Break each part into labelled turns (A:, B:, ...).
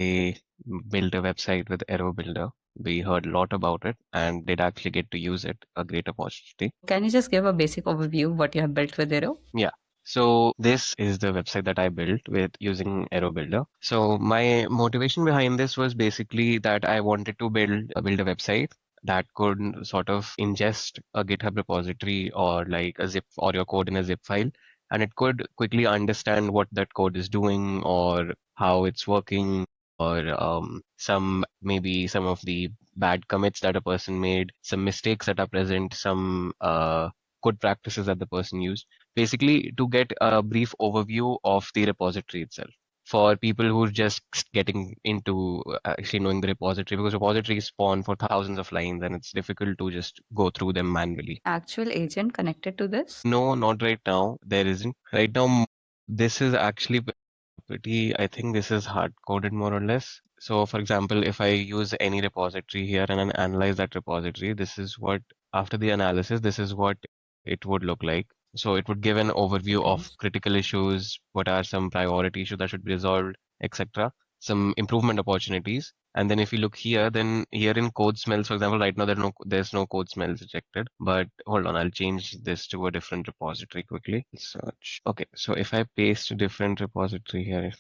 A: I built a website with Airo Builder. We heard a lot about it and did actually get to use it, a great opportunity.
B: Can you just give a basic overview what you have built with Airo?
A: Yeah. So this is the website that I built with using Aero Builder. So my motivation behind this was basically that I wanted to build a website that could sort of ingest a GitHub repository or like a zip or your code in a zip file, and it could quickly understand what that code is doing or how it's working or maybe some of the bad commits that a person made, some mistakes that are present, some good practices that the person used, basically to get a brief overview of the repository itself for people who are just getting into actually knowing the repository, because repositories spawn for thousands of lines and it's difficult to just go through them manually.
B: Actual agent connected to this?
A: No, not right now. There isn't. Right now, this is actually pretty, I think this is hard coded more or less. So, for example, if I use any repository here and then analyze that repository, this is what, after the analysis, this is what it would look like. So, it would give an overview
B: Okay.
A: of critical issues, what are some priority issues that should be resolved, etc., some improvement opportunities. And then if you look here, then here in code smells, for example, right now there's no code smells ejected. But hold on, I'll change this to a different repository quickly. Search. Okay, so if I paste a different repository here,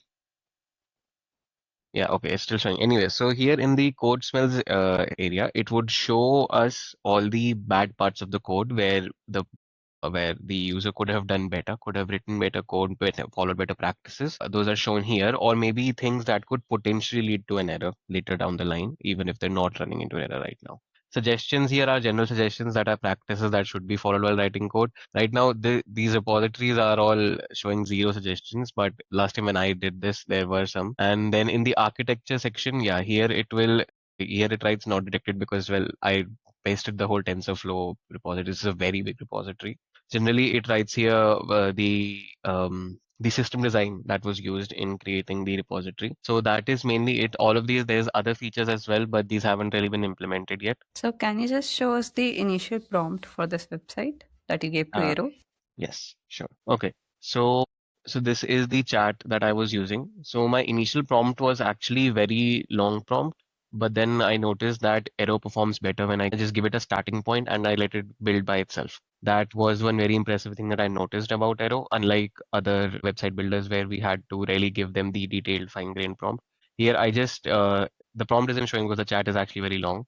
A: yeah, okay, it's still showing. Anyway, so here in the code smells area, it would show us all the bad parts of the code where the user could have done better, could have written better code, followed better practices. Those are shown here, or maybe things that could potentially lead to an error later down the line, even if they're not running into an error right now. Suggestions here are general suggestions that are practices that should be followed while writing code. Right now, these repositories are all showing zero suggestions, but last time when I did this, there were some. And then in the architecture section, yeah, here it writes not detected because, well, I pasted the whole TensorFlow repository. This is a very big repository. Generally, it writes here the system design that was used in creating the repository. So that is mainly it. All of these, there's other features as well, but these haven't really been implemented yet.
B: So can you just show us the initial prompt for this website that you gave to
A: Uh,
B: Aero?
A: yes, sure. Okay. So this is the chat that I was using. So my initial prompt was actually very long prompt, but then I noticed that Arrow performs better when I just give it a starting point and I let it build by itself. That was one very impressive thing that I noticed about Arrow, unlike other website builders where we had to really give them the detailed fine-grained prompt. Here I just the prompt isn't showing because the chat is actually very long.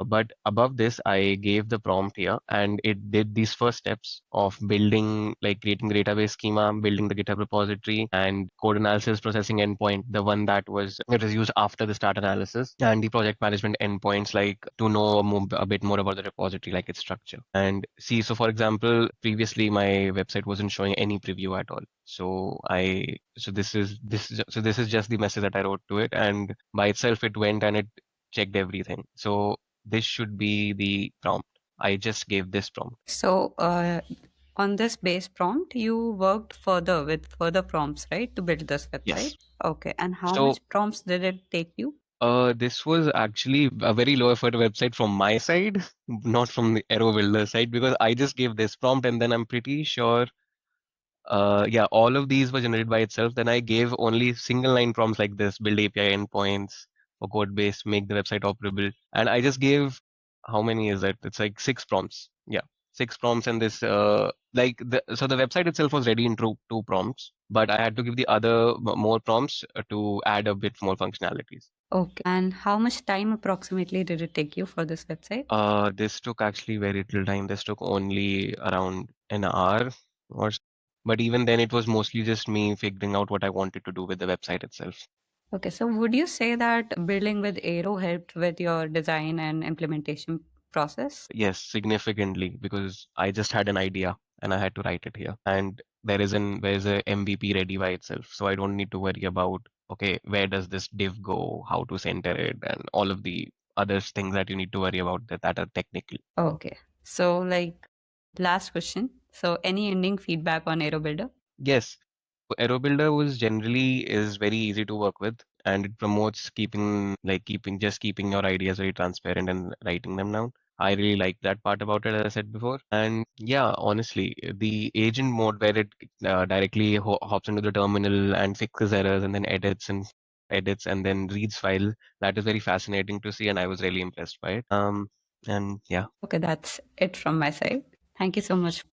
A: But above this, I gave the prompt here and it did these first steps of building, like creating the database schema, building the GitHub repository and code analysis processing endpoint, the one that was used after the start analysis, and the project management endpoints, like to know a bit more about the repository, like its structure. And see, so for example, previously my website wasn't showing any preview at all. So this is just the message that I wrote to it, and by itself it went and it checked everything. So this should be the prompt. I just gave this prompt.
B: So on this base prompt, you worked further with further prompts, right, to build this website?
A: Yes.
B: Okay. And how
A: So
B: much prompts did it take you?
A: this was actually a very low effort website from my side, not from the Aero Builder side, because I just gave this prompt and then I'm pretty sure, yeah, all of these were generated by itself. Then I gave only single line prompts like this: build API endpoints for code base, make the website operable. And I just gave, how many is that? It's like six prompts. Yeah, six prompts. And this, so the website itself was ready in two prompts, but I had to give the other more prompts to add a bit more functionalities.
B: Okay. And how much time approximately did it take you for this website?
A: This took actually very little time. This took only around an hour or so. But even then, it was mostly just me figuring out what I wanted to do with the website itself.
B: Okay. So would you say that building with Aero helped with your design and implementation process?
A: Yes, significantly, because I just had an idea and I had to write it here. And there is a MVP ready by itself. So I don't need to worry about, okay, where does this div go, how to center it, and all of the other things that you need to worry about that are technical.
B: Okay. So like last question. So any ending feedback on Aero Builder?
A: Yes, Aero Builder was generally is very easy to work with, and it promotes keeping your ideas very transparent and writing them down. I really like that part about it, as I said before. And yeah, honestly, the agent mode where it directly hops into the terminal and fixes errors and then edits and edits and then reads file. That is very fascinating to see, and I was really impressed by it. And yeah.
B: Okay, that's it from my side. Thank you so much.